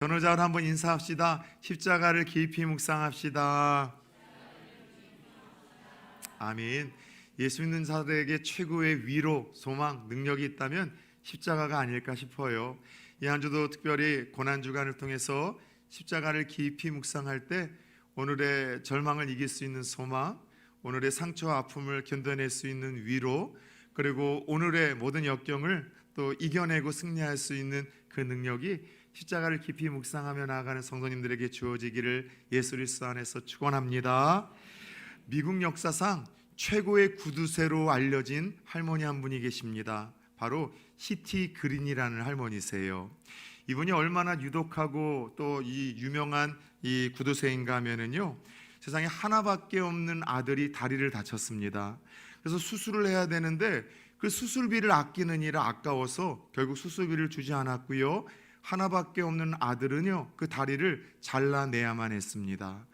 전우자를 한번 인사합시다. 십자가를 깊이 묵상합시다. 아멘. 예수 믿는 자들에게 최고의 위로, 소망, 능력이 있다면 십자가가 아닐까 싶어요. 이 한 주도 특별히 고난주간을 통해서 십자가를 깊이 묵상할 때 오늘의 절망을 이길 수 있는 소망, 오늘의 상처와 아픔을 견뎌낼 수 있는 위로, 그리고 오늘의 모든 역경을 또 이겨내고 승리할 수 있는 그 능력이 십자가를 깊이 묵상하며 나아가는 성도님들에게 주어지기를 예수 그리스도 안에서 축원합니다. 미국 역사상 최고의 구두쇠로 알려진 할머니 한 분이 계십니다. 바로 시티 그린이라는 할머니세요. 이분이 얼마나 유독하고 또 이 유명한 이 구두쇠인가 하면은요, 세상에 하나밖에 없는 아들이 다리를 다쳤습니다. 그래서 수술을 해야 되는데 그 수술비를 아끼느니라 아까워서 결국 수술비를 주지 않았고요, 하나밖에 없는 아들은요 그 다리를 잘라내야만 했습니다.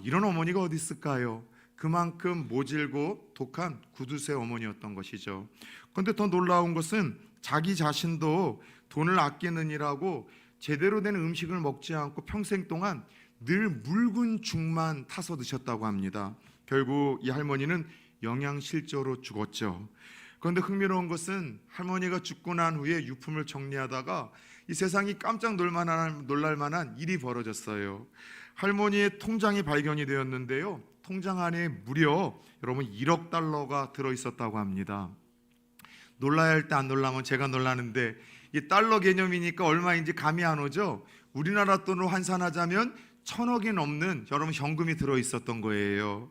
이런 어머니가 어디 있을까요? 그만큼 모질고 독한 구두쇠 어머니였던 것이죠. 그런데 더 놀라운 것은 자기 자신도 돈을 아끼느니라고 제대로 된 음식을 먹지 않고 평생 동안 늘 묽은 죽만 타서 드셨다고 합니다. 결국 이 할머니는 영양실조로 죽었죠. 그런데 흥미로운 것은 할머니가 죽고 난 후에 유품을 정리하다가 이 세상이 깜짝 놀랄 만한 일이 벌어졌어요. 할머니의 통장이 발견이 되었는데요, 통장 안에 무려 여러분 1억 달러가 들어있었다고 합니다. 놀라야 할 때 안 놀라면 제가 놀라는데, 이 달러 개념이니까 얼마인지 감이 안 오죠. 우리나라 돈으로 환산하자면 1,000억이 넘는 여러분 현금이 들어있었던 거예요.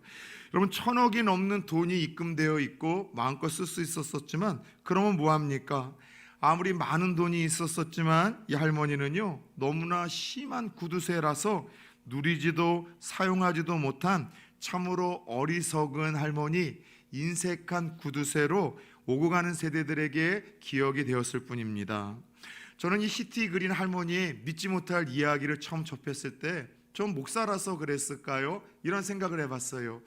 여러분 1,000억이 넘는 돈이 입금되어 있고 마음껏 쓸 수 있었지만, 그러면 뭐합니까? 아무리 많은 돈이 있었지만 이 할머니는요 너무나 심한 구두쇠라서 누리지도 사용하지도 못한 참으로 어리석은 할머니, 인색한 구두쇠로 오고 가는 세대들에게 기억이 되었을 뿐입니다. 저는 이 시티 그린 할머니의 믿지 못할 이야기를 처음 접했을 때 좀 목사라서 그랬을까요? 이런 생각을 해봤어요.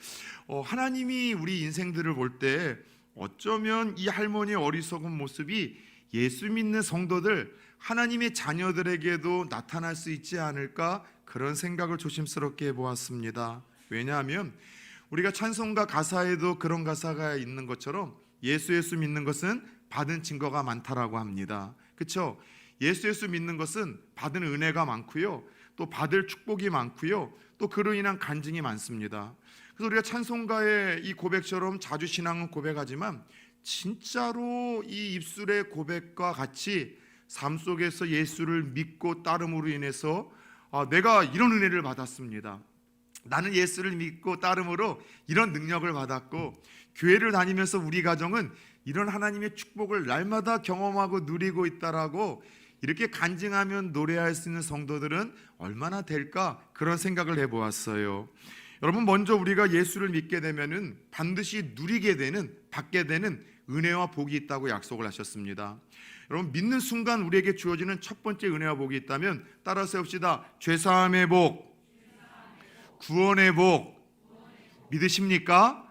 하나님이 우리 인생들을 볼 때 어쩌면 이 할머니의 어리석은 모습이 예수 믿는 성도들, 하나님의 자녀들에게도 나타날 수 있지 않을까, 그런 생각을 조심스럽게 해보았습니다. 왜냐하면 우리가 찬송가 가사에도 그런 가사가 있는 것처럼 예수 믿는 것은 받은 증거가 많다라고 합니다. 그렇죠? 예수 믿는 것은 받은 은혜가 많고요, 또 받을 축복이 많고요, 또 그로 인한 간증이 많습니다. 그래서 우리가 찬송가의 이 고백처럼 자주 신앙은 고백하지만 진짜로 이 입술의 고백과 같이 삶 속에서 예수를 믿고 따름으로 인해서 내가 이런 은혜를 받았습니다, 나는 예수를 믿고 따름으로 이런 능력을 받았고, 교회를 다니면서 우리 가정은 이런 하나님의 축복을 날마다 경험하고 누리고 있다라고 이렇게 간증하면 노래할 수 있는 성도들은 얼마나 될까, 그런 생각을 해보았어요. 여러분, 먼저 우리가 예수를 믿게 되면은 반드시 누리게 되는, 받게 되는 은혜와 복이 있다고 약속을 하셨습니다. 여러분, 믿는 순간 우리에게 주어지는 첫 번째 은혜와 복이 있다면 따라서 해봅시다. 죄사함의 복, 구원의 복. 믿으십니까?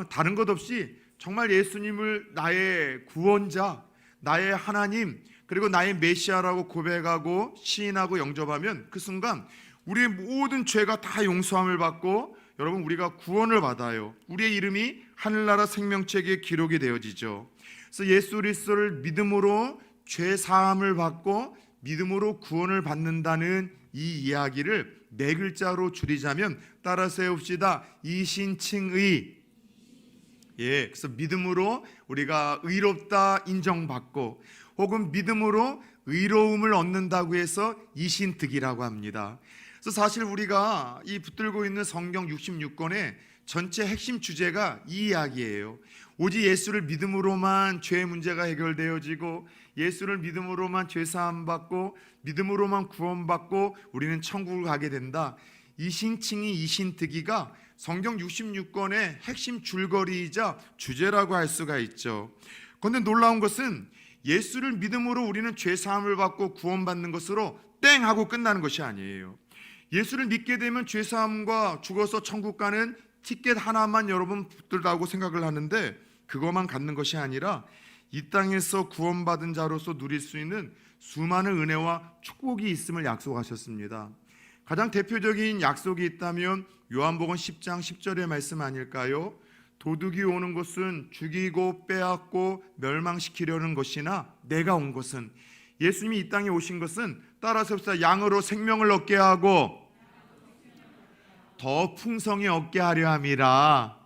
다른 것 없이 정말 예수님을 나의 구원자, 나의 하나님, 그리고 나의 메시아라고 고백하고 시인하고 영접하면 그 순간 우리의 모든 죄가 다 용서함을 받고 여러분 우리가 구원을 받아요. 우리의 이름이 하늘나라 생명책에 기록이 되어지죠. 그래서 예수 그리스도를 믿음으로 죄 사함을 받고 믿음으로 구원을 받는다는 이 이야기를 네 글자로 줄이자면 따라서 해봅시다. 이신칭의. 그래서 믿음으로 우리가 의롭다 인정받고, 혹은 믿음으로 의로움을 얻는다고 해서 이신득이라고 합니다. 그래서 사실 우리가 이 붙들고 있는 성경 66권의 전체 핵심 주제가 이 이야기예요. 오직 예수를 믿음으로만 죄의 문제가 해결되어지고, 예수를 믿음으로만 죄사함 받고, 믿음으로만 구원받고 우리는 천국을 가게 된다. 이신칭의 이신득이가 성경 66권의 핵심 줄거리이자 주제라고 할 수가 있죠. 그런데 놀라운 것은 예수를 믿음으로 우리는 죄사함을 받고 구원받는 것으로 땡 하고 끝나는 것이 아니에요. 예수를 믿게 되면 죄사함과 죽어서 천국 가는 티켓 하나만 여러분 붙들다고 생각을 하는데, 그것만 갖는 것이 아니라 이 땅에서 구원받은 자로서 누릴 수 있는 수많은 은혜와 축복이 있음을 약속하셨습니다. 가장 대표적인 약속이 있다면 요한복음 10장 10절의 말씀 아닐까요? 도둑이 오는 것은 죽이고 빼앗고 멸망시키려는 것이나 내가 온 것은, 예수님이 이 땅에 오신 것은 따라서 양으로 생명을 얻게 하고 더 풍성히 얻게 하려 함이라.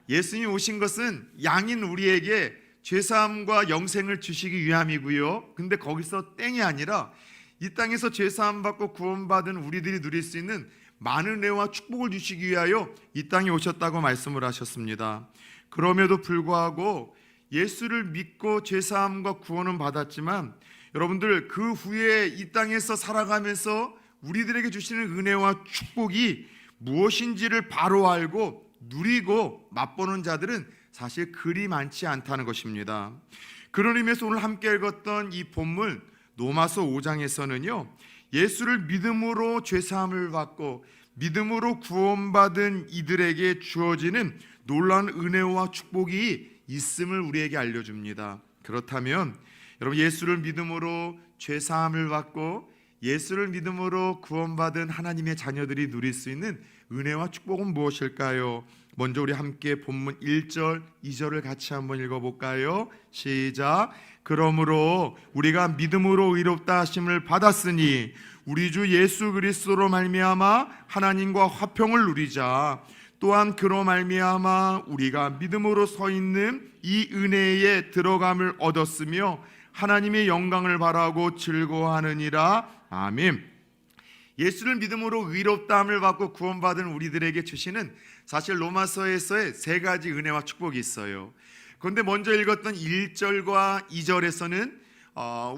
예수님이 오신 것은 양인 우리에게 죄사함과 영생을 주시기 위함이고요. 근데 거기서 땡이 아니라 이 땅에서 죄사함 받고 구원받은 우리들이 누릴 수 있는 많은 은혜와 축복을 주시기 위하여 이 땅에 오셨다고 말씀을 하셨습니다. 그럼에도 불구하고 예수를 믿고 죄사함과 구원은 받았지만 여러분들 그 후에 이 땅에서 살아가면서 우리들에게 주시는 은혜와 축복이 무엇인지를 바로 알고 누리고 맛보는 자들은 사실 그리 많지 않다는 것입니다. 그런 의미에서 오늘 함께 읽었던 이 본문 로마서 5장에서는요, 예수를 믿음으로 죄사함을 받고 믿음으로 구원받은 이들에게 주어지는 놀라운 은혜와 축복이 있음을 우리에게 알려줍니다. 그렇다면 여러분, 예수를 믿음으로 죄사함을 받고 예수를 믿음으로 구원받은 하나님의 자녀들이 누릴 수 있는 은혜와 축복은 무엇일까요? 먼저 우리 함께 본문 1절, 2절을 같이 한번 읽어볼까요? 시작. 그러므로 우리가 믿음으로 의롭다 하심을 받았으니 우리 주 예수 그리스도로 말미암아 하나님과 화평을 누리자. 또한 그로 말미암아 우리가 믿음으로 서 있는 이 은혜에 들어감을 얻었으며 하나님의 영광을 바라고 즐거워하느니라. 아멘. 예수를 믿음으로 의롭다함을 받고 구원받은 우리들에게 주시는 사실 로마서에서의 세 가지 은혜와 축복이 있어요. 그런데 먼저 읽었던 1절과 2절에서는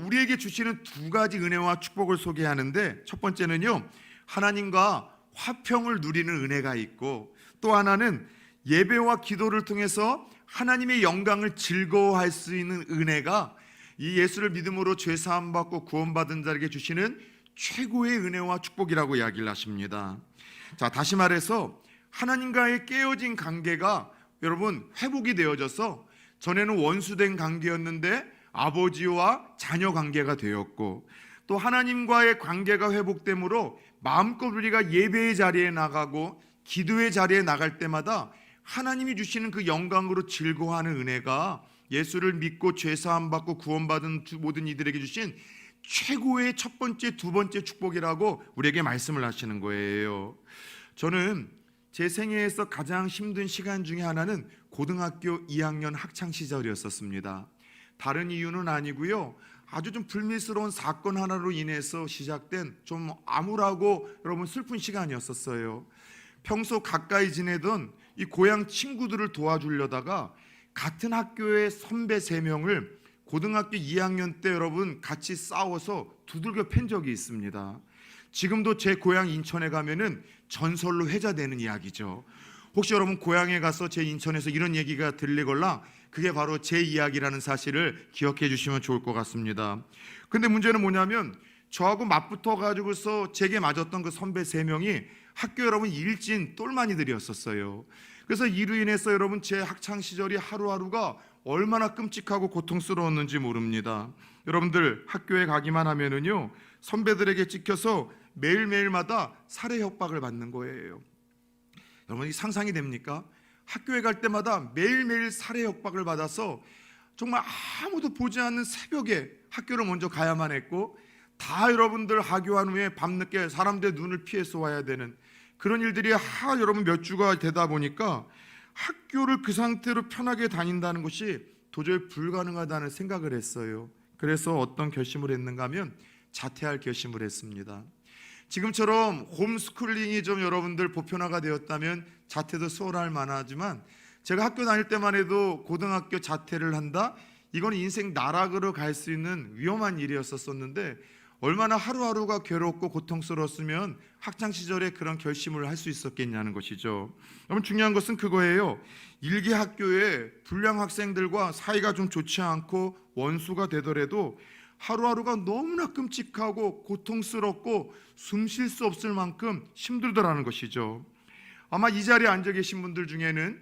우리에게 주시는 두 가지 은혜와 축복을 소개하는데, 첫 번째는요, 하나님과 화평을 누리는 은혜가 있고, 또 하나는 예배와 기도를 통해서 하나님의 영광을 즐거워할 수 있는 은혜가 이 예수를 믿음으로 죄사함 받고 구원받은 자에게 주시는 최고의 은혜와 축복이라고 이야기를 하십니다. 자, 다시 말해서 하나님과의 깨어진 관계가 여러분 회복이 되어져서 전에는 원수된 관계였는데 아버지와 자녀 관계가 되었고, 또 하나님과의 관계가 회복되므로 마음껏 우리가 예배의 자리에 나가고 기도의 자리에 나갈 때마다 하나님이 주시는 그 영광으로 즐거워하는 은혜가 예수를 믿고 죄사함 받고 구원받은 모든 이들에게 주신 최고의 첫 번째, 두 번째 축복이라고 우리에게 말씀을 하시는 거예요. 저는 제 생애에서 가장 힘든 시간 중에 하나는 고등학교 2학년 학창 시절이었습니다. 다른 이유는 아니고요, 아주 좀 불미스러운 사건 하나로 인해서 시작된 좀 암울하고 여러분 슬픈 시간이었어요. 평소 가까이 지내던 이 고향 친구들을 도와주려다가 같은 학교의 선배 3명을 고등학교 2학년 때 여러분 같이 싸워서 두들겨 팬 적이 있습니다. 지금도 제 고향 인천에 가면은 전설로 회자되는 이야기죠. 혹시 여러분 고향에 가서 제 인천에서 이런 얘기가 들리거나 그게 바로 제 이야기라는 사실을 기억해 주시면 좋을 것 같습니다. 근데 문제는 뭐냐면 저하고 맞붙어 가지고서 제게 맞았던 그 선배 3명이 학교 여러분 일진 똘마니들이었어요. 그래서 이로 인해서 여러분 제 학창 시절이 하루하루가 얼마나 끔찍하고 고통스러웠는지 모릅니다. 여러분들 학교에 가기만 하면은요, 선배들에게 찍혀서 매일매일마다 살해 협박을 받는 거예요. 여러분, 이 상상이 됩니까? 학교에 갈 때마다 매일매일 살해 협박을 받아서 정말 아무도 보지 않는 새벽에 학교를 먼저 가야만 했고, 다 여러분들 하교한 후에 밤늦게 사람들의 눈을 피해서 와야 되는 그런 일들이 여러분 몇 주가 되다 보니까 학교를 그 상태로 편하게 다닌다는 것이 도저히 불가능하다는 생각을 했어요. 그래서 어떤 결심을 했는가 하면 자퇴할 결심을 했습니다. 지금처럼 홈스쿨링이 좀 여러분들 보편화가 되었다면 자퇴도 수월할 만하지만, 제가 학교 다닐 때만 해도 고등학교 자퇴를 한다? 이건 인생 나락으로 갈 수 있는 위험한 일이었었는데 얼마나 하루하루가 괴롭고 고통스러웠으면 학창시절에 그런 결심을 할 수 있었겠냐는 것이죠. 여러분, 중요한 것은 그거예요. 일개 학교에 불량 학생들과 사이가 좀 좋지 않고 원수가 되더라도 하루하루가 너무나 끔찍하고 고통스럽고 숨 쉴 수 없을 만큼 힘들더라는 것이죠. 아마 이 자리에 앉아 계신 분들 중에는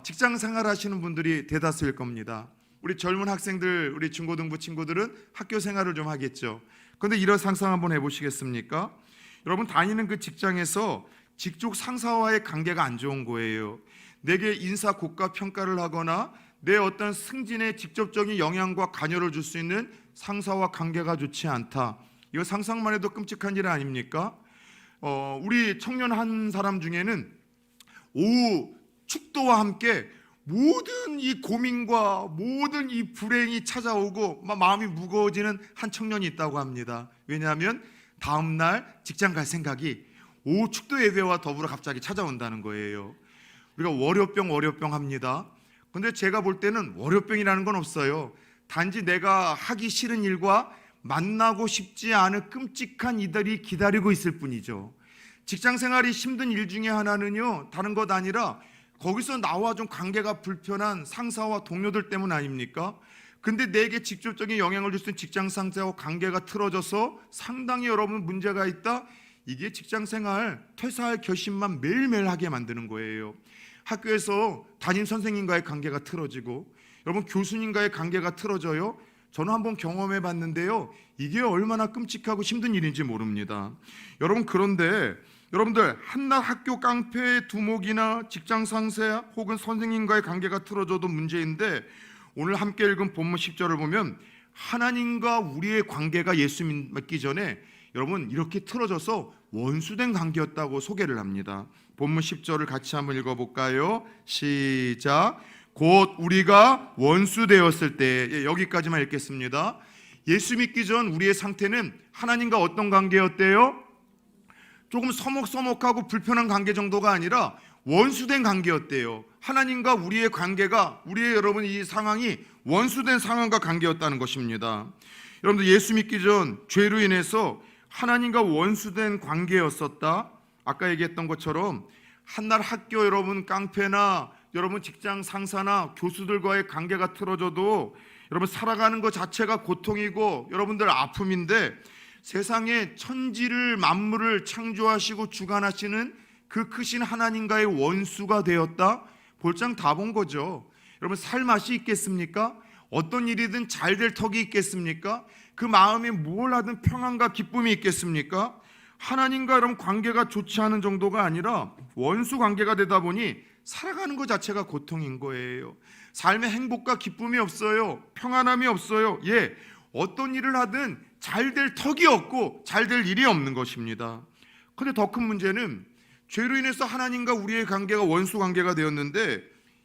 직장 생활 하시는 분들이 대다수일 겁니다. 우리 젊은 학생들, 우리 중고등부 친구들은 학교 생활을 좀 하겠죠. 그런데 이런 상상 한번 해보시겠습니까? 여러분, 다니는 그 직장에서 직속 상사와의 관계가 안 좋은 거예요. 내게 인사 고가 평가를 하거나 내 어떤 승진에 직접적인 영향과 관여를 줄 수 있는 상사와 관계가 좋지 않다. 이거 상상만 해도 끔찍한 일 아닙니까? 우리 청년 한 사람 중에는 오후 축도와 함께 모든 이 고민과 모든 이 불행이 찾아오고 마음이 무거워지는 한 청년이 있다고 합니다. 왜냐하면 다음날 직장 갈 생각이 오후 축도 예배와 더불어 갑자기 찾아온다는 거예요. 우리가 월요병 합니다. 근데 제가 볼 때는 월요병이라는 건 없어요. 단지 내가 하기 싫은 일과 만나고 싶지 않은 끔찍한 이들이 기다리고 있을 뿐이죠. 직장 생활이 힘든 일 중에 하나는요, 다른 것 아니라 거기서 나와 좀 관계가 불편한 상사와 동료들 때문 아닙니까? 근데 내게 직접적인 영향을 줄 수 있는 직장 상사와 관계가 틀어져서 상당히 여러분 문제가 있다. 이게 직장 생활 퇴사할 결심만 매일매일 하게 만드는 거예요. 학교에서 담임 선생님과의 관계가 틀어지고, 여러분 교수님과의 관계가 틀어져요. 저는 한번 경험해 봤는데요, 이게 얼마나 끔찍하고 힘든 일인지 모릅니다. 여러분, 그런데 여러분들 한낱 학교 깡패의 두목이나 직장 상사 혹은 선생님과의 관계가 틀어져도 문제인데, 오늘 함께 읽은 본문 10절을 보면 하나님과 우리의 관계가 예수 믿기 전에 여러분 이렇게 틀어져서 원수된 관계였다고 소개를 합니다. 본문 10절을 같이 한번 읽어볼까요? 시작. 곧 우리가 원수 되었을 때, 여기까지만 읽겠습니다. 예수 믿기 전 우리의 상태는 하나님과 어떤 관계였대요? 조금 서먹서먹하고 불편한 관계 정도가 아니라 원수된 관계였대요. 하나님과 우리의 관계가, 우리의 여러분 이 상황이 원수된 상황과 관계였다는 것입니다. 여러분들 예수 믿기 전 죄로 인해서 하나님과 원수된 관계였었다. 아까 얘기했던 것처럼 한날 학교 여러분 깡패나 여러분 직장 상사나 교수들과의 관계가 틀어져도 여러분 살아가는 것 자체가 고통이고 여러분들 아픔인데, 세상에 천지를 만물을 창조하시고 주관하시는 그 크신 하나님과의 원수가 되었다. 볼장 다 본 거죠. 여러분 살 맛이 있겠습니까? 어떤 일이든 잘 될 턱이 있겠습니까? 그 마음에 뭘 하든 평안과 기쁨이 있겠습니까? 하나님과 여러분 관계가 좋지 않은 정도가 아니라 원수 관계가 되다 보니 살아가는 것 자체가 고통인 거예요. 삶에 행복과 기쁨이 없어요. 평안함이 없어요. 어떤 일을 하든 잘 될 턱이 없고 잘 될 일이 없는 것입니다. 그런데 더 큰 문제는 죄로 인해서 하나님과 우리의 관계가 원수 관계가 되었는데,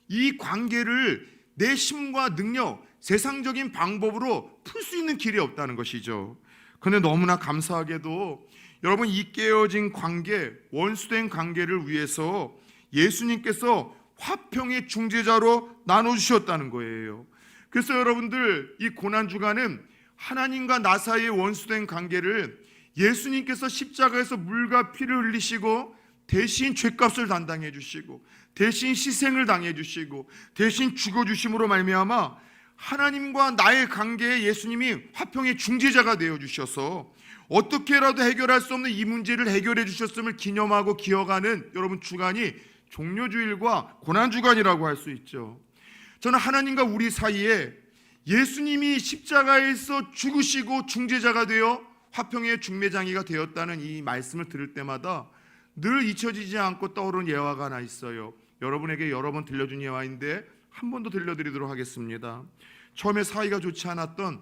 이 관계를 내 힘과 능력, 세상적인 방법으로 풀 수 있는 길이 없다는 것이죠. 그런데 너무나 감사하게도 여러분 이 깨어진 관계, 원수된 관계를 위해서 예수님께서 화평의 중재자로 나눠주셨다는 거예요. 그래서 여러분들 이 고난주간은 하나님과 나 사이의 원수된 관계를 예수님께서 십자가에서 물과 피를 흘리시고 대신 죄값을 담당해 주시고 대신 희생을 당해 주시고 대신 죽어주심으로 말미암아 하나님과 나의 관계에 예수님이 화평의 중재자가 되어 주셔서 어떻게라도 해결할 수 없는 이 문제를 해결해 주셨음을 기념하고 기억하는 여러분 주간이 종료주일과 고난주간이라고 할 수 있죠. 저는 하나님과 우리 사이에 예수님이 십자가에서 죽으시고 중재자가 되어 화평의 중매장이가 되었다는 이 말씀을 들을 때마다 늘 잊혀지지 않고 떠오르는 예화가 하나 있어요. 여러분에게 여러 번 들려준 예화인데 한 번 더 들려드리도록 하겠습니다. 처음에 사이가 좋지 않았던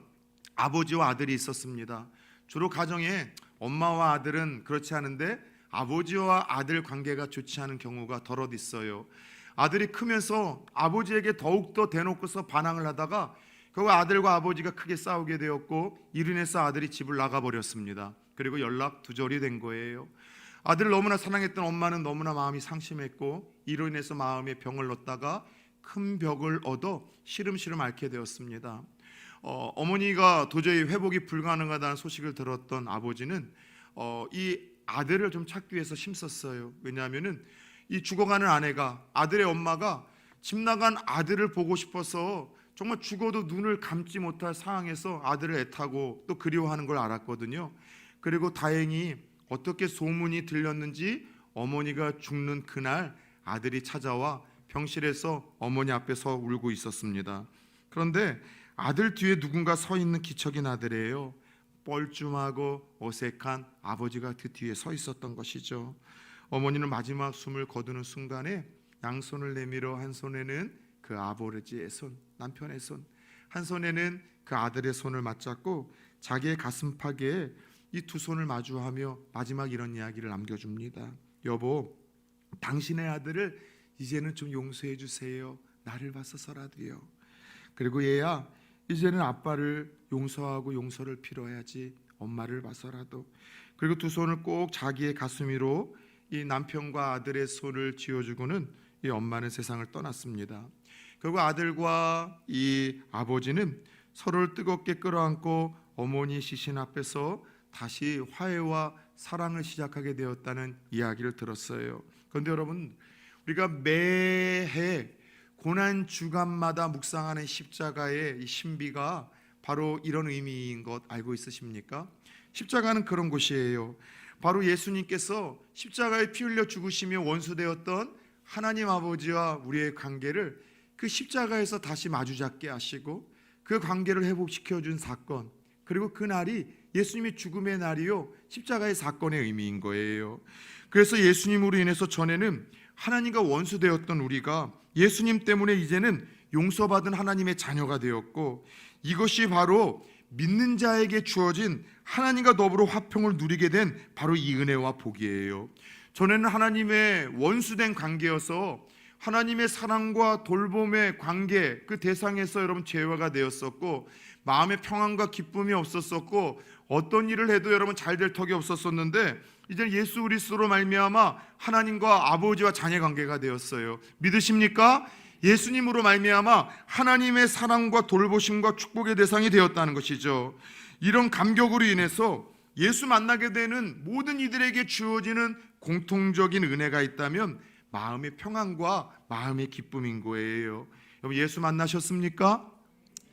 아버지와 아들이 있었습니다. 주로 가정에 엄마와 아들은 그렇지 않은데 아버지와 아들 관계가 좋지 않은 경우가 더럿 있어요. 아들이 크면서 아버지에게 더욱더 대놓고서 반항을 하다가 결국 아들과 아버지가 크게 싸우게 되었고, 이로 인해서 아들이 집을 나가버렸습니다. 그리고 연락 두절이 된 거예요. 아들을 너무나 사랑했던 엄마는 너무나 마음이 상심했고, 이로 인해서 마음에 병을 얻다가 큰 벽을 얻어 시름시름 앓게 되었습니다. 어머니가 도저히 회복이 불가능하다는 소식을 들었던 아버지는 이 아들을 좀 찾기 위해서 힘썼어요. 왜냐하면은 이 죽어가는 아내가, 아들의 엄마가 집 나간 아들을 보고 싶어서 정말 죽어도 눈을 감지 못할 상황에서 아들을 애타고 또 그리워하는 걸 알았거든요. 그리고 다행히 어떻게 소문이 들렸는지 어머니가 죽는 그날 아들이 찾아와 병실에서 어머니 앞에 서 울고 있었습니다. 그런데 아들 뒤에 누군가 서 있는 기척인 아들이에요. 뻘쭘하고 어색한 아버지가 그 뒤에 서 있었던 것이죠. 어머니는 마지막 숨을 거두는 순간에 양손을 내밀어 한 손에는 그 아버지의 손, 남편의 손, 한 손에는 그 아들의 손을 맞잡고 자기의 가슴팍에 이 두 손을 마주하며 마지막 이런 이야기를 남겨줍니다. 여보, 당신의 아들을 이제는 좀 용서해 주세요. 나를 봐서서라도요. 그리고 얘야, 이제는 아빠를 용서하고 용서를 빌어야지. 엄마를 봐서라도. 그리고 두 손을 꼭 자기의 가슴 위로 이 남편과 아들의 손을 쥐어주고는 이 엄마는 세상을 떠났습니다. 결국 아들과 이 아버지는 서로를 뜨겁게 끌어안고 어머니 시신 앞에서 다시 화해와 사랑을 시작하게 되었다는 이야기를 들었어요. 그런데 여러분, 우리가 매해 고난 주간마다 묵상하는 십자가의 이 신비가 바로 이런 의미인 것 알고 있으십니까? 십자가는 그런 곳이에요. 바로 예수님께서 십자가에 피 흘려 죽으시며 원수되었던 하나님 아버지와 우리의 관계를 그 십자가에서 다시 마주잡게 하시고 그 관계를 회복시켜 준 사건, 그리고 그 날이 예수님의 죽음의 날이요, 십자가의 사건의 의미인 거예요. 그래서 예수님으로 인해서 전에는 하나님과 원수되었던 우리가 예수님 때문에 이제는 용서받은 하나님의 자녀가 되었고, 이것이 바로 믿는 자에게 주어진 하나님과 더불어 화평을 누리게 된 바로 이 은혜와 복이에요. 전에는 하나님의 원수된 관계여서 하나님의 사랑과 돌봄의 관계, 그 대상에서 여러분 제외가 되었었고, 마음의 평안과 기쁨이 없었었고, 어떤 일을 해도 여러분 잘 될 턱이 없었었는데, 이제 예수 그리스도로 말미암아 하나님과 아버지와 자녀 관계가 되었어요. 믿으십니까? 예수님으로 말미암아 하나님의 사랑과 돌보심과 축복의 대상이 되었다는 것이죠. 이런 감격으로 인해서 예수 만나게 되는 모든 이들에게 주어지는 공통적인 은혜가 있다면 마음의 평안과 마음의 기쁨인 거예요. 여러분, 예수 만나셨습니까?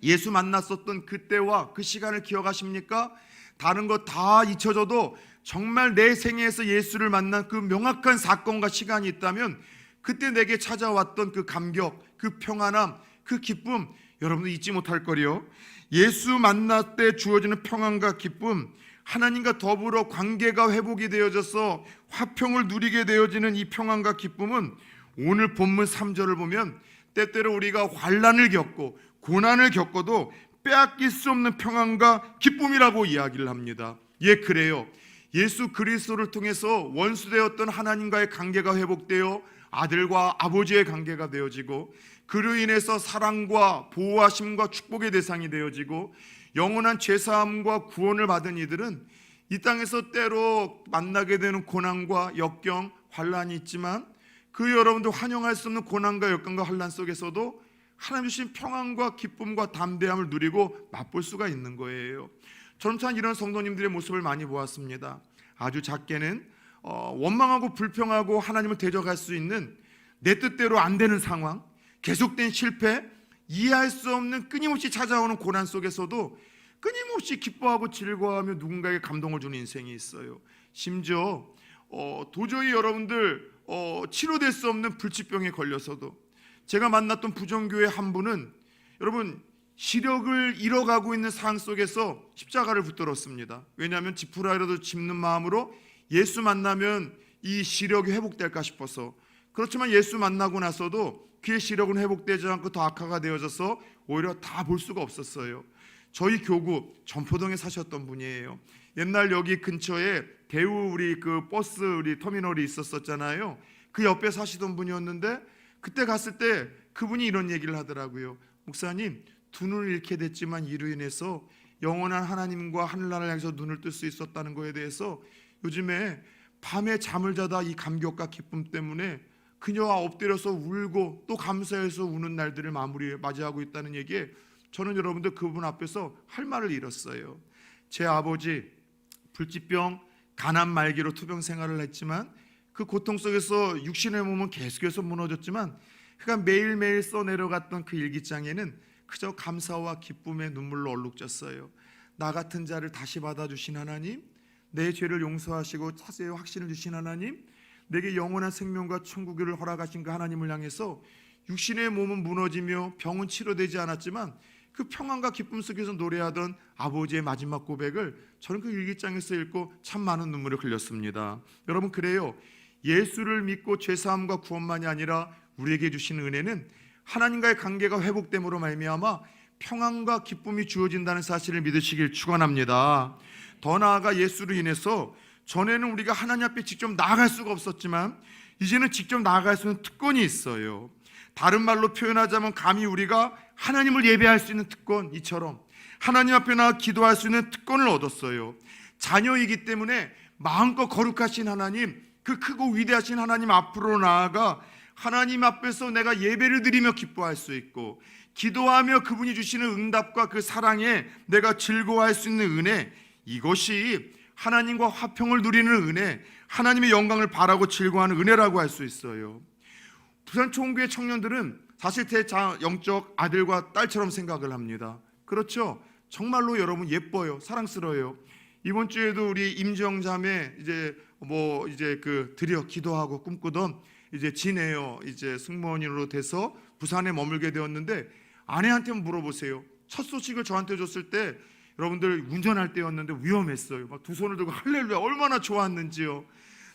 예수 만났었던 그때와 그 시간을 기억하십니까? 다른 거 다 잊혀져도 정말 내 생애에서 예수를 만난 그 명확한 사건과 시간이 있다면 그때 내게 찾아왔던 그 감격, 그 평안함, 그 기쁨, 여러분도 잊지 못할 거리요. 예수 만날 때 주어지는 평안과 기쁨, 하나님과 더불어 관계가 회복이 되어져서 화평을 누리게 되어지는 이 평안과 기쁨은 오늘 본문 3절을 보면 때때로 우리가 환난을 겪고 고난을 겪어도 빼앗길 수 없는 평안과 기쁨이라고 이야기를 합니다. 예, 그래요. 예수 그리스도를 통해서 원수되었던 하나님과의 관계가 회복되어 아들과 아버지의 관계가 되어지고, 그로 인해서 사랑과 보호하심과 축복의 대상이 되어지고, 영원한 죄사함과 구원을 받은 이들은 이 땅에서 때로 만나게 되는 고난과 역경, 환난이 있지만 그 여러분도 환영할 수 없는 고난과 역경과 환난 속에서도 하나님 주신 평안과 기쁨과 담대함을 누리고 맛볼 수가 있는 거예요. 저는 참 이런 성도님들의 모습을 많이 보았습니다. 아주 작게는 원망하고 불평하고 하나님을 대적할 수 있는 내 뜻대로 안 되는 상황, 계속된 실패, 이해할 수 없는 끊임없이 찾아오는 고난 속에서도 끊임없이 기뻐하고 즐거워하며 누군가에게 감동을 주는 인생이 있어요. 심지어 도저히 여러분들 치료될 수 없는 불치병에 걸려서도, 제가 만났던 부정교회 한 분은 여러분 시력을 잃어가고 있는 상황 속에서 십자가를 붙들었습니다. 왜냐하면 지푸라기라도 짚는 마음으로 예수 만나면 이 시력이 회복될까 싶어서. 그렇지만 예수 만나고 나서도 그의 시력은 회복되지 않고 더 악화가 되어져서 오히려 다 볼 수가 없었어요. 저희 교구 전포동에 사셨던 분이에요. 옛날 여기 근처에 대우 우리 그 버스 우리 터미널이 있었잖아요. 그 옆에 사시던 분이었는데 그때 갔을 때 그분이 이런 얘기를 하더라고요. 목사님, 두 눈을 잃게 됐지만 이로 인해서 영원한 하나님과 하늘나라를 향해서 눈을 뜰 수 있었다는 거에 대해서 요즘에 밤에 잠을 자다 이 감격과 기쁨 때문에 그녀와 엎드려서 울고 또 감사해서 우는 날들을 맞이하고 있다는 얘기에 저는 여러분들 그분 앞에서 할 말을 잃었어요. 제 아버지 불치병, 가난 말기로 투병 생활을 했지만 그 고통 속에서 육신의 몸은 계속해서 무너졌지만 그가 매일매일 써내려갔던 그 일기장에는 그저 감사와 기쁨의 눈물로 얼룩졌어요. 나 같은 자를 다시 받아주신 하나님, 내 죄를 용서하시고 차세의 확신을 주신 하나님, 내게 영원한 생명과 천국을 허락하신 그 하나님을 향해서 육신의 몸은 무너지며 병은 치료되지 않았지만 그 평안과 기쁨 속에서 노래하던 아버지의 마지막 고백을 저는 그 일기장에서 읽고 참 많은 눈물을 흘렸습니다. 여러분, 그래요. 예수를 믿고 죄사함과 구원만이 아니라 우리에게 주시는 은혜는 하나님과의 관계가 회복됨으로 말미암아 평안과 기쁨이 주어진다는 사실을 믿으시길 축원합니다. 더 나아가 예수로 인해서 전에는 우리가 하나님 앞에 직접 나아갈 수가 없었지만 이제는 직접 나아갈 수 있는 특권이 있어요. 다른 말로 표현하자면 감히 우리가 하나님을 예배할 수 있는 특권, 이처럼 하나님 앞에 나가 기도할 수 있는 특권을 얻었어요. 자녀이기 때문에 마음껏 거룩하신 하나님, 그 크고 위대하신 하나님 앞으로 나아가 하나님 앞에서 내가 예배를 드리며 기뻐할 수 있고, 기도하며 그분이 주시는 응답과 그 사랑에 내가 즐거워할 수 있는 은혜, 이것이 하나님과 화평을 누리는 은혜, 하나님의 영광을 바라고 즐거워하는 은혜라고 할 수 있어요. 부산 총교회 청년들은 사실 제 영적 아들과 딸처럼 생각을 합니다. 그렇죠? 정말로 여러분 예뻐요, 사랑스러워요. 이번 주에도 우리 임지영 자매 이제 드려 기도하고 꿈꾸던 이제 지내요 이제 승무원으로 돼서 부산에 머물게 되었는데, 아내한테 물어보세요. 첫 소식을 저한테 줬을 때 여러분들 운전할 때였는데 위험했어요. 막 두 손을 들고 할렐루야 얼마나 좋았는지요.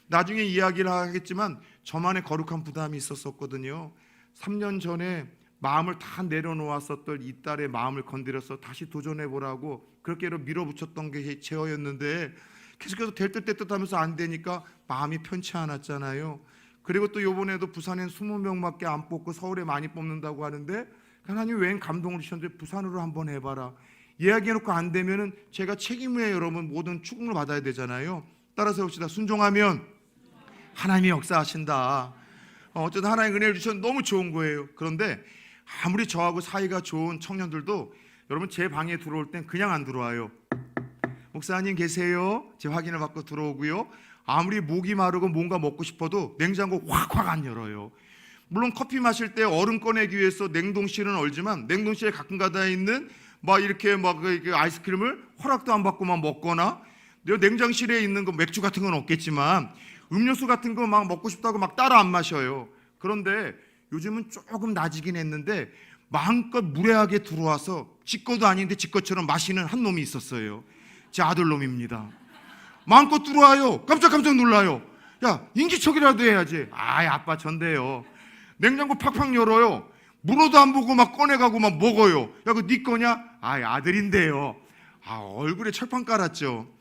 나중에 이야기를 하겠지만 저만의 거룩한 부담이 있었거든요. 3년 전에 마음을 다 내려놓았었던 이 딸의 마음을 건드려서 다시 도전해보라고 그렇게 밀어붙였던 게 제어였는데, 계속해서 될 듯 될 듯 하면서 안 되니까 마음이 편치 않았잖아요. 그리고 또 이번에도 부산엔 20명밖에 안 뽑고 서울에 많이 뽑는다고 하는데, 하나님 웬 감동을 주셨는데 부산으로 한번 해봐라. 이야기해놓고 안 되면은 제가 책임을 여러분 모든 축복을 받아야 되잖아요. 따라서 해봅시다. 순종하면 하나님이 역사하신다. 어쨌든 하나님 은혜를 주셔서 너무 좋은 거예요. 그런데 아무리 저하고 사이가 좋은 청년들도 여러분 제 방에 들어올 땐 그냥 안 들어와요. 목사님 계세요? 제 확인을 받고 들어오고요. 아무리 목이 마르고 뭔가 먹고 싶어도 냉장고 확 안 열어요. 물론 커피 마실 때 얼음 꺼내기 위해서 냉동실은 얼지만 냉동실에 가끔가다 있는 그 아이스크림을 허락도 안 받고 막 먹거나, 냉장실에 있는 거 맥주 같은 건 없겠지만 음료수 같은 거 막 먹고 싶다고 막 따라 안 마셔요. 그런데 요즘은 조금 나아지긴 했는데 마음껏 무례하게 들어와서 지 거도 아닌데 지 것처럼 마시는 한 놈이 있었어요. 제 아들놈입니다. 마음껏 들어와요. 깜짝 놀라요. 야, 인기척이라도 해야지. 아빠 전데요. 냉장고 팍팍 열어요. 물어도 안 보고 막 꺼내가고 막 먹어요. 야, 그거 네 거냐? 아들인데요. 얼굴에 철판 깔았죠.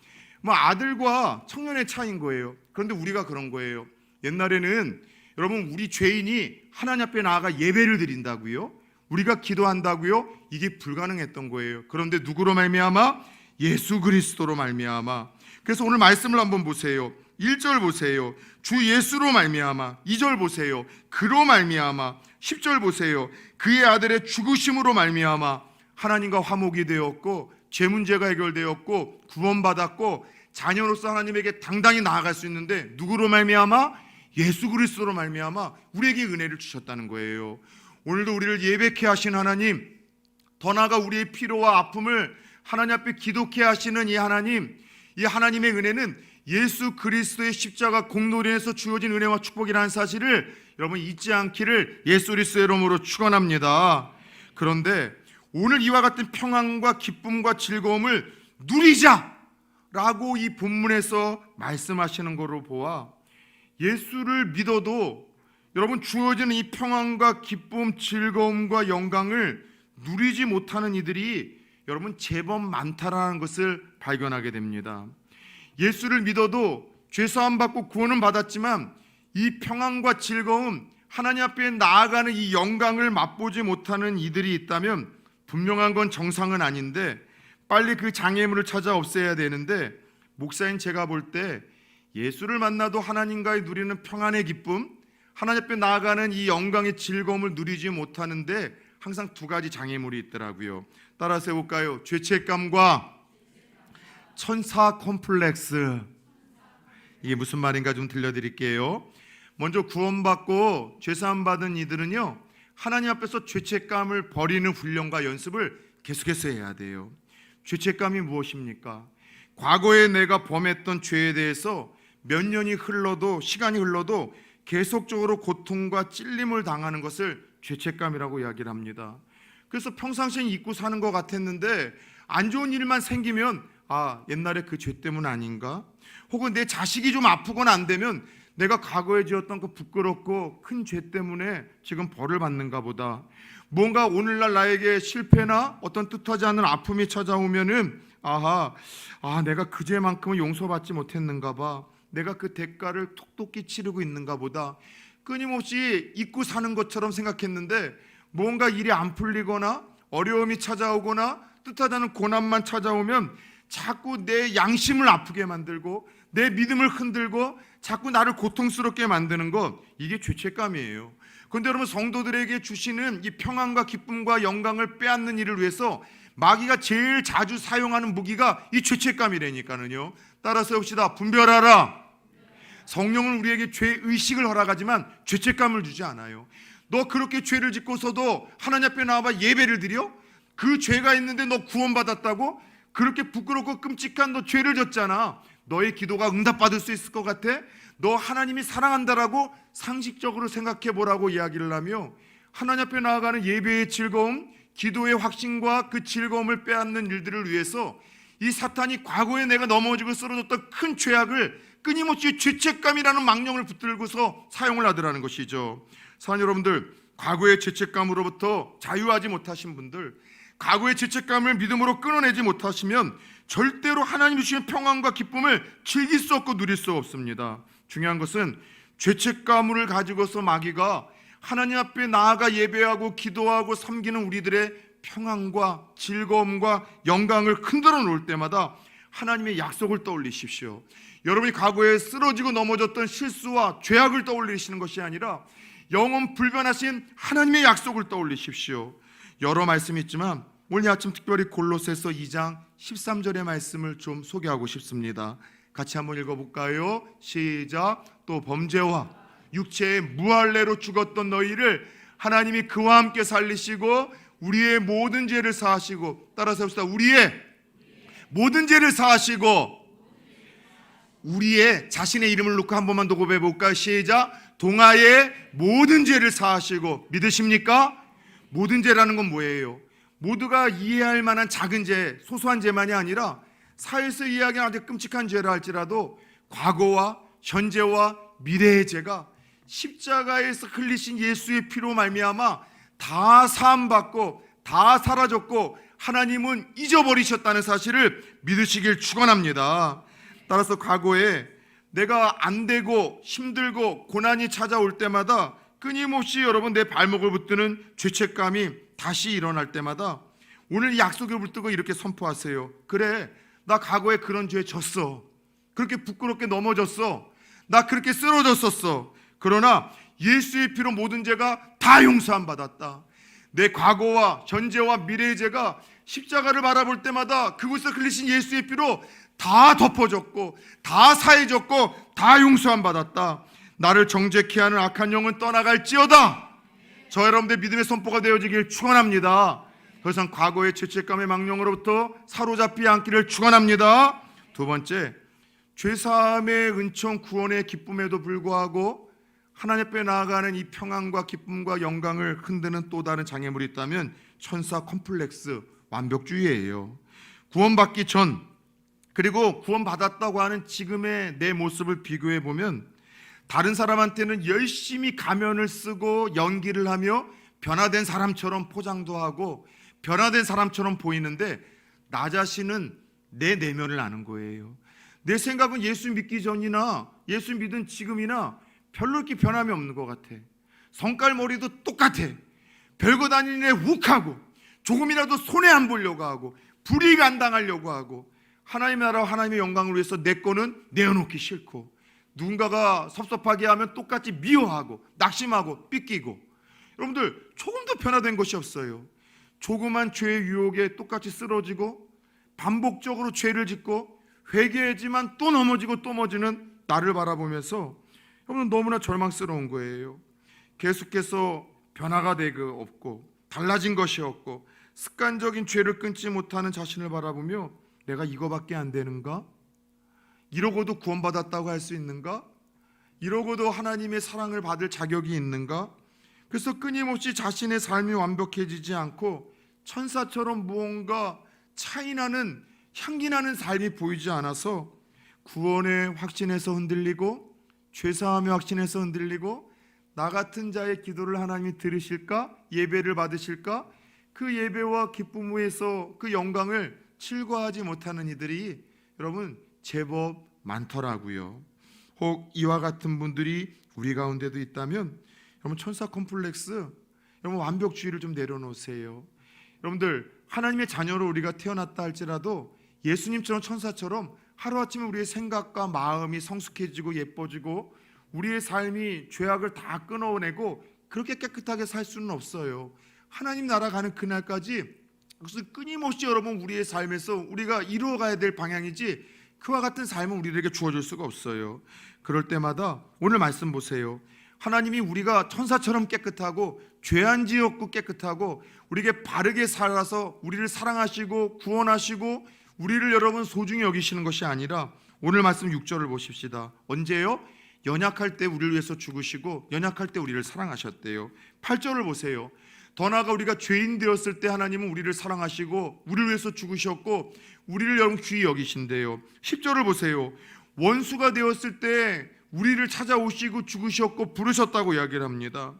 아들과 청년의 차이인 거예요. 그런데 우리가 그런 거예요. 옛날에는 여러분 우리 죄인이 하나님 앞에 나아가 예배를 드린다고요? 우리가 기도한다고요? 이게 불가능했던 거예요. 그런데 누구로 말미암아? 예수 그리스도로 말미암아. 그래서 오늘 말씀을 한번 보세요. 1절 보세요. 주 예수로 말미암아. 2절 보세요. 그로 말미암아. 10절 보세요. 그의 아들의 죽으심으로 말미암아 하나님과 화목이 되었고 죄 문제가 해결되었고 구원받았고 자녀로서 하나님에게 당당히 나아갈 수 있는데, 누구로 말미암아? 예수 그리스도로 말미암아 우리에게 은혜를 주셨다는 거예요. 오늘도 우리를 예배케 하신 하나님, 더 나아가 우리의 필요와 아픔을 하나님 앞에 기도케 하시는 이 하나님, 이 하나님의 은혜는 예수 그리스도의 십자가 공로로 인해서 주어진 은혜와 축복이라는 사실을 여러분 잊지 않기를 예수 그리스도의 이름으로 축원합니다. 그런데 오늘 이와 같은 평안과 기쁨과 즐거움을 누리자라고 이 본문에서 말씀하시는 것으로 보아, 예수를 믿어도 여러분 주어지는 이 평안과 기쁨, 즐거움과 영광을 누리지 못하는 이들이 여러분 제법 많다라는 것을 발견하게 됩니다. 예수를 믿어도 죄사함 받고 구원은 받았지만 이 평안과 즐거움, 하나님 앞에 나아가는 이 영광을 맛보지 못하는 이들이 있다면 분명한 건 정상은 아닌데 빨리 그 장애물을 찾아 없애야 되는데, 목사인 제가 볼 때 예수를 만나도 하나님과의 누리는 평안의 기쁨, 하나님 앞에 나아가는 이 영광의 즐거움을 누리지 못하는데 항상 두 가지 장애물이 있더라고요. 따라서 해볼까요? 죄책감과 천사 콤플렉스. 이게 무슨 말인가 좀 들려드릴게요. 먼저 구원받고 죄사함 받은 이들은요, 하나님 앞에서 죄책감을 버리는 훈련과 연습을 계속해서 해야 돼요. 죄책감이 무엇입니까? 과거에 내가 범했던 죄에 대해서 몇 년이 흘러도, 시간이 흘러도 계속적으로 고통과 찔림을 당하는 것을 죄책감이라고 이야기를 합니다. 그래서 평상시에 잊고 사는 것 같았는데 안 좋은 일만 생기면 옛날에 그 죄 때문 아닌가? 혹은 내 자식이 좀 아프거나 안 되면 내가 과거에 지었던 그 부끄럽고 큰 죄 때문에 지금 벌을 받는가 보다. 뭔가 오늘날 나에게 실패나 어떤 뜻하지 않은 아픔이 찾아오면은 내가 그 죄만큼은 용서받지 못했는가 봐. 내가 그 대가를 톡톡히 치르고 있는가 보다. 끊임없이 잊고 사는 것처럼 생각했는데 뭔가 일이 안 풀리거나 어려움이 찾아오거나 뜻하지 않은 고난만 찾아오면 자꾸 내 양심을 아프게 만들고 내 믿음을 흔들고 자꾸 나를 고통스럽게 만드는 것, 이게 죄책감이에요. 그런데 여러분, 성도들에게 주시는 이 평안과 기쁨과 영광을 빼앗는 일을 위해서 마귀가 제일 자주 사용하는 무기가 이 죄책감이라니까요. 따라서 봅시다. 분별하라. 성령은 우리에게 죄의식을 허락하지만 죄책감을 주지 않아요. 너 그렇게 죄를 짓고서도 하나님 앞에 나와봐 예배를 드려? 그 죄가 있는데 너 구원받았다고? 그렇게 부끄럽고 끔찍한 너 죄를 졌잖아. 너의 기도가 응답받을 수 있을 것 같아? 너 하나님이 사랑한다라고 상식적으로 생각해보라고 이야기를 하며 하나님 앞에 나아가는 예배의 즐거움, 기도의 확신과 그 즐거움을 빼앗는 일들을 위해서 이 사탄이 과거에 내가 넘어지고 쓰러졌던 큰 죄악을 끊임없이 죄책감이라는 망령을 붙들고서 사용을 하더라는 것이죠. 사랑하는 여러분들, 과거의 죄책감으로부터 자유하지 못하신 분들, 과거의 죄책감을 믿음으로 끊어내지 못하시면 절대로 하나님이 주시는 평안과 기쁨을 즐길 수 없고 누릴 수 없습니다. 중요한 것은 죄책감을 가지고서 마귀가 하나님 앞에 나아가 예배하고 기도하고 섬기는 우리들의 평안과 즐거움과 영광을 흔들어 놓을 때마다 하나님의 약속을 떠올리십시오. 여러분이 과거에 쓰러지고 넘어졌던 실수와 죄악을 떠올리시는 것이 아니라 영원 불변하신 하나님의 약속을 떠올리십시오. 여러 말씀이 있지만 오늘 아침 특별히 골로새서 2장 13절의 말씀을 좀 소개하고 싶습니다. 같이 한번 읽어볼까요? 시작. 또 범죄와 육체의 무할례로 죽었던 너희를 하나님이 그와 함께 살리시고 우리의 모든 죄를 사하시고, 따라서 합시다. 우리의 모든 죄를 사하시고, 우리의 자신의 이름을 놓고 한 번만 더 고백해 볼까요? 시작. 동아의 모든 죄를 사하시고. 믿으십니까? 모든 죄라는 건 뭐예요? 모두가 이해할 만한 작은 죄, 소소한 죄만이 아니라 사회에서 이야기하는 아주 끔찍한 죄라 할지라도 과거와 현재와 미래의 죄가 십자가에서 흘리신 예수의 피로 말미암아 다 사함받고 다 사라졌고 하나님은 잊어버리셨다는 사실을 믿으시길 축원합니다. 따라서 과거에 내가 안 되고 힘들고 고난이 찾아올 때마다 끊임없이 여러분 내 발목을 붙드는 죄책감이 다시 일어날 때마다 오늘 이 약속을 붙들고 이렇게 선포하세요. 그래, 나 과거에 그런 죄에 졌어. 그렇게 부끄럽게 넘어졌어. 나 그렇게 쓰러졌었어. 그러나 예수의 피로 모든 죄가 다 용서함 받았다. 내 과거와 현재와 미래의 죄가 십자가를 바라볼 때마다 그곳에 흘리신 예수의 피로 다 덮어졌고 다 사해졌고 다 용서함 받았다. 나를 정죄케 하는 악한 영은 떠나갈지어다. 저 여러분들 믿음의 선포가 되어지길 축원합니다. 더 이상 과거의 죄책감의 망령으로부터 사로잡지 않기를 축원합니다. 두 번째, 죄사함의 은총 구원의 기쁨에도 불구하고 하나님 앞에 나아가는 이 평안과 기쁨과 영광을 흔드는 또 다른 장애물이 있다면 천사 컴플렉스, 완벽주의예요. 구원받기 전 그리고 구원받았다고 하는 지금의 내 모습을 비교해 보면 다른 사람한테는 열심히 가면을 쓰고 연기를 하며 변화된 사람처럼 포장도 하고 변화된 사람처럼 보이는데 나 자신은 내 내면을 아는 거예요. 내 생각은 예수 믿기 전이나 예수 믿은 지금이나 별로 이렇게 변함이 없는 것 같아. 성깔머리도 똑같아. 별거 다니는 애 욱하고 조금이라도 손해 안 보려고 하고 불이익 안 당하려고 하고 하나님의 나라와 하나님의 영광을 위해서 내 거는 내어놓기 싫고 누군가가 섭섭하게 하면 똑같이 미워하고 낙심하고 삐끼고. 여러분들 조금도 변화된 것이 없어요. 조그만 죄의 유혹에 똑같이 쓰러지고 반복적으로 죄를 짓고 회개하지만 또 넘어지고 또 넘어지는 나를 바라보면서 여러분 너무나 절망스러운 거예요. 계속해서 변화가 되고 없고 달라진 것이 없고 습관적인 죄를 끊지 못하는 자신을 바라보며 내가 이거밖에 안 되는가? 이러고도 구원받았다고 할 수 있는가? 이러고도 하나님의 사랑을 받을 자격이 있는가? 그래서 끊임없이 자신의 삶이 완벽해지지 않고 천사처럼 무언가 차이나는 향기나는 삶이 보이지 않아서 구원의 확신에서 흔들리고 죄사함의 확신에서 흔들리고 나 같은 자의 기도를 하나님이 들으실까? 예배를 받으실까? 그 예배와 기쁨 위에서 그 영광을 칠과하지 못하는 이들이 여러분 제법 많더라고요. 혹 이와 같은 분들이 우리 가운데도 있다면 여러분 천사 컴플렉스, 여러분 완벽주의를 좀 내려놓으세요. 여러분들 하나님의 자녀로 우리가 태어났다 할지라도 예수님처럼 천사처럼 하루아침에 우리의 생각과 마음이 성숙해지고 예뻐지고 우리의 삶이 죄악을 다 끊어내고 그렇게 깨끗하게 살 수는 없어요. 하나님 나라 가는 그날까지 그것을 끊임없이 여러분 우리의 삶에서 우리가 이루어가야 될 방향이지 그와 같은 삶은 우리에게 주어질 수가 없어요. 그럴 때마다 오늘 말씀 보세요. 하나님이 우리가 천사처럼 깨끗하고 죄안 지었고 깨끗하고 우리에게 바르게 살아서 우리를 사랑하시고 구원하시고 우리를 여러분 소중히 여기시는 것이 아니라 오늘 말씀 6절을 보십시다. 언제요? 연약할 때 우리를 위해서 죽으시고 연약할 때 우리를 사랑하셨대요. 8절을 보세요. 더 나아가 우리가 죄인 되었을 때 하나님은 우리를 사랑하시고 우리를 위해서 죽으셨고 우리를 여러분 귀히 여기신대요. 10절을 보세요. 원수가 되었을 때 우리를 찾아오시고 죽으셨고 부르셨다고 이야기를 합니다.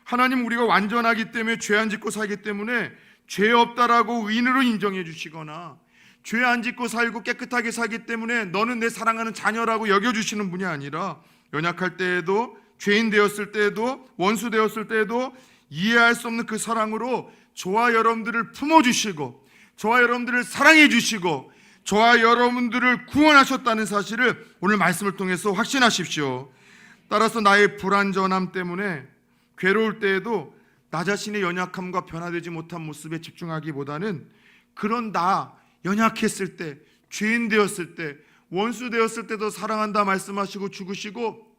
하나님 우리가 완전하기 때문에 죄 안 짓고 살기 때문에 죄 없다라고 의인으로 인정해 주시거나 죄 안 짓고 살고 깨끗하게 살기 때문에 너는 내 사랑하는 자녀라고 여겨주시는 분이 아니라 연약할 때에도 죄인 되었을 때에도 원수 되었을 때에도 이해할 수 없는 그 사랑으로 저와 여러분들을 품어주시고 저와 여러분들을 사랑해 주시고 저와 여러분들을 구원하셨다는 사실을 오늘 말씀을 통해서 확신하십시오. 따라서 나의 불완전함 때문에 괴로울 때에도 나 자신의 연약함과 변화되지 못한 모습에 집중하기보다는 그런 나 연약했을 때 죄인 되었을 때 원수 되었을 때도 사랑한다 말씀하시고 죽으시고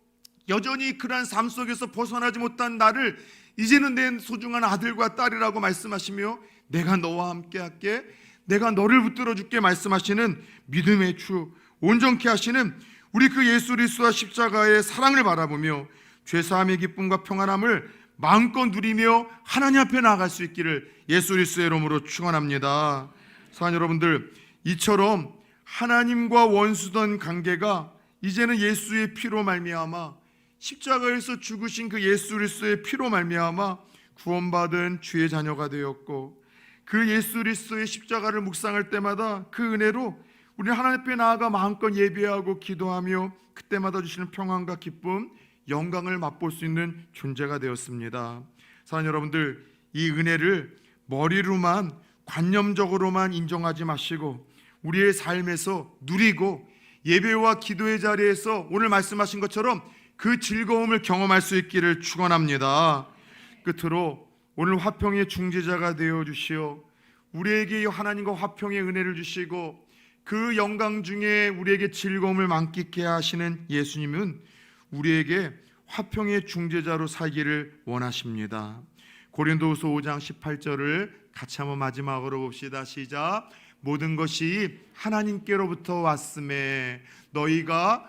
여전히 그러한 삶 속에서 벗어나지 못한 나를 이제는 내 소중한 아들과 딸이라고 말씀하시며 내가 너와 함께 할게 내가 너를 붙들어 줄게 말씀하시는 믿음의 주 온전케 하시는 우리 그 예수 그리스도와 십자가의 사랑을 바라보며 죄사함의 기쁨과 평안함을 마음껏 누리며 하나님 앞에 나아갈 수 있기를 예수 그리스도의 이름으로 축원합니다. 사랑하는 여러분들, 이처럼 하나님과 원수던 관계가 이제는 예수의 피로 말미암아 십자가에서 죽으신 그 예수 그리스도의 피로 말미암아 구원받은 주의 자녀가 되었고 그 예수 그리스도의 십자가를 묵상할 때마다 그 은혜로 우리는 하나님 앞에 나아가 마음껏 예배하고 기도하며 그때마다 주시는 평안과 기쁨, 영광을 맛볼 수 있는 존재가 되었습니다. 사랑하는 여러분들, 이 은혜를 머리로만 관념적으로만 인정하지 마시고 우리의 삶에서 누리고 예배와 기도의 자리에서 오늘 말씀하신 것처럼 그 즐거움을 경험할 수 있기를 축원합니다. 끝으로 오늘 화평의 중재자가 되어 주시어 우리에게 하나님과 화평의 은혜를 주시고 그 영광 중에 우리에게 즐거움을 만끽케 하시는 예수님은 우리에게 화평의 중재자로 살기를 원하십니다. 고린도후서 5장 18절을 같이 한번 마지막으로 봅시다. 시작. 모든 것이 하나님께로부터 왔음에 너희가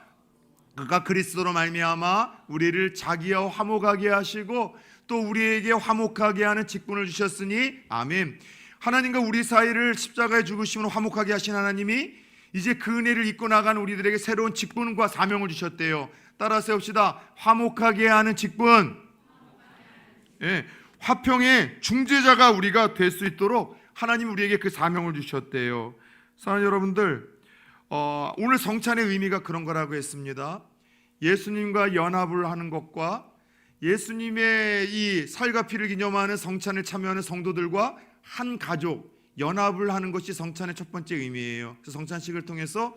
그가 그리스도로 말미암아 우리를 자기와 화목하게 하시고 또 우리에게 화목하게 하는 직분을 주셨으니 아멘. 하나님과 우리 사이를 십자가에 죽으심으로 화목하게 하신 하나님이 이제 그 은혜를 입고 나간 우리들에게 새로운 직분과 사명을 주셨대요. 따라서 해봅시다. 화목하게 하는 직분. 예, 화평의 중재자가 우리가 될 수 있도록 하나님 우리에게 그 사명을 주셨대요. 사랑하는 여러분들, 오늘 성찬의 의미가 그런 거라고 했습니다. 예수님과 연합을 하는 것과 예수님의 이 살과 피를 기념하는 성찬을 참여하는 성도들과 한 가족 연합을 하는 것이 성찬의 첫 번째 의미예요. 그래서 성찬식을 통해서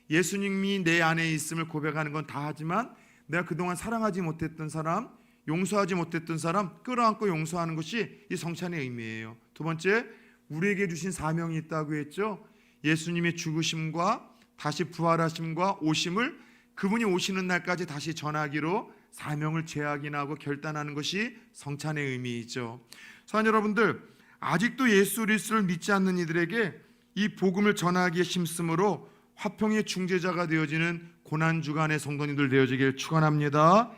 예수님이 내 안에 있음을 고백하는 건 다 하지만 내가 그동안 사랑하지 못했던 사람, 용서하지 못했던 사람 끌어안고 용서하는 것이 이 성찬의 의미예요. 두 번째, 우리에게 주신 사명이 있다고 했죠. 예수님의 죽으심과 다시 부활하심과 오심을 그분이 오시는 날까지 다시 전하기로 사명을 제약하고 결단하는 것이 성찬의 의미이죠. 사랑하는 여러분들, 아직도 예수 그리스도를 믿지 않는 이들에게 이 복음을 전하기에 힘쓰므로 화평의 중재자가 되어지는 고난주간의 성도님들 되어지길 축원합니다.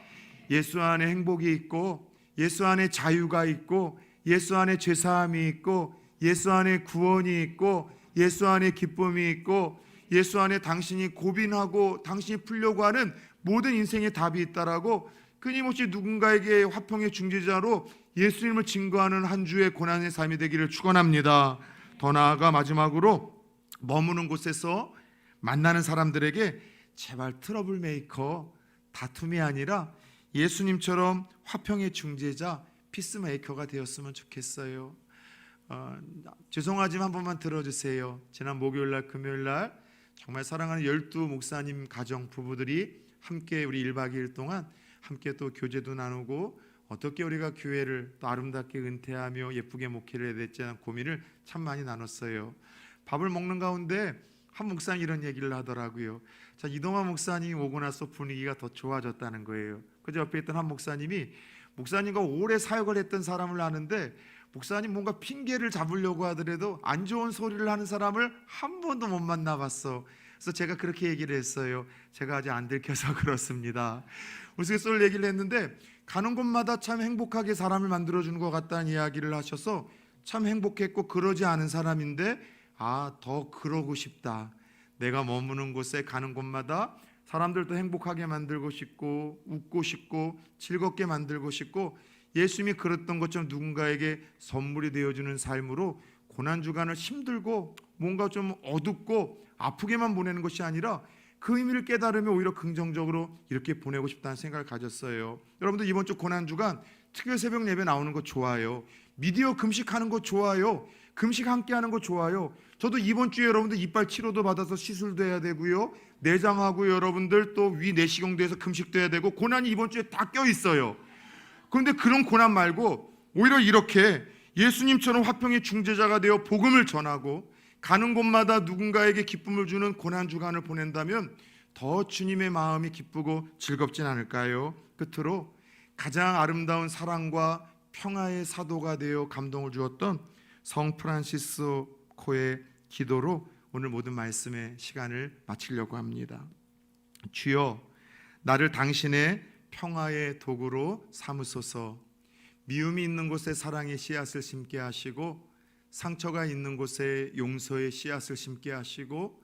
예수 안에 행복이 있고 예수 안에 자유가 있고, 예수 안에 죄사함이 있고, 예수 안에 구원이 있고, 예수 안에 기쁨이 있고, 예수 안에 당신이 고민하고 당신이 풀려고 하는 모든 인생의 답이 있다라고 끊임없이 누군가에게 화평의 중재자로 예수님을 증거하는 한 주의 고난의 삶이 되기를 축원합니다. 더 나아가 마지막으로 머무는 곳에서 만나는 사람들에게 제발 트러블 메이커, 다툼이 아니라 예수님처럼 화평의 중재자, 피스메이커가 되었으면 좋겠어요. 죄송하지만 한 번만 들어주세요. 지난 목요일날 금요일날 정말 사랑하는 12 목사님 가정 부부들이 함께 우리 1박 2일 동안 함께 또 교제도 나누고 어떻게 우리가 교회를 또 아름답게 은퇴하며 예쁘게 목회를 해야 될지 고민을 참 많이 나눴어요. 밥을 먹는 가운데 한 목사님 이런 얘기를 하더라고요. 자, 이동환 목사님이 오고 나서 분위기가 더 좋아졌다는 거예요. 그저 옆에 있던 한 목사님이 목사님과 오래 사역을 했던 사람을 아는데 목사님 뭔가 핑계를 잡으려고 하더라도 안 좋은 소리를 하는 사람을 한 번도 못 만나봤어. 그래서 제가 그렇게 얘기를 했어요. 제가 아직 안 들켜서 그렇습니다. 우스갯소리를 얘기를 했는데 가는 곳마다 참 행복하게 사람을 만들어주는 것 같다는 이야기를 하셔서 참 행복했고, 그러지 않은 사람인데 더 그러고 싶다. 내가 머무는 곳에 가는 곳마다 사람들도 행복하게 만들고 싶고, 웃고 싶고, 즐겁게 만들고 싶고, 예수님이 그랬던 것처럼 누군가에게 선물이 되어주는 삶으로 고난주간을 힘들고 뭔가 좀 어둡고 아프게만 보내는 것이 아니라 그 의미를 깨달으며 오히려 긍정적으로 이렇게 보내고 싶다는 생각을 가졌어요. 여러분들 이번 주 고난주간 특별 새벽 예배 나오는 거 좋아요. 미디어 금식하는 거 좋아요. 금식 함께 하는 거 좋아요. 저도 이번 주에 여러분들 이빨 치료도 받아서 시술도 해야 되고요, 내장하고 여러분들 또 위 내시경도 해서 금식도 해야 되고, 고난이 이번 주에 다 껴있어요. 그런데 그런 고난 말고 오히려 이렇게 예수님처럼 화평의 중재자가 되어 복음을 전하고 가는 곳마다 누군가에게 기쁨을 주는 고난주간을 보낸다면 더 주님의 마음이 기쁘고 즐겁진 않을까요? 끝으로 가장 아름다운 사랑과 평화의 사도가 되어 감동을 주었던 성 프란시스코의 기도로 오늘 모든 말씀의 시간을 마치려고 합니다. 주여, 나를 당신의 평화의 도구로 삼으소서. 미움이 있는 곳에 사랑의 씨앗을 심게 하시고, 상처가 있는 곳에 용서의 씨앗을 심게 하시고,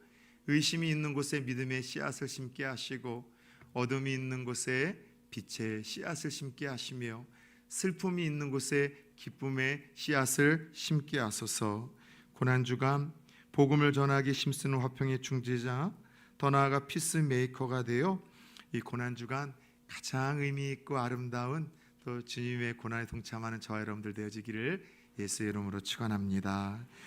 의심이 있는 곳에 믿음의 씨앗을 심게 하시고, 어둠이 있는 곳에 빛의 씨앗을 심게 하시며, 슬픔이 있는 곳에 기쁨의 씨앗을 심게 하소서. 고난주간 복음을 전하기 힘쓰는 화평의 중재자, 더 나아가 피스메이커가 되어 이 고난주간 가장 의미 있고 아름다운 또 주님의 고난에 동참하는 저와 여러분들 되어지기를 예수의 이름으로 축원합니다.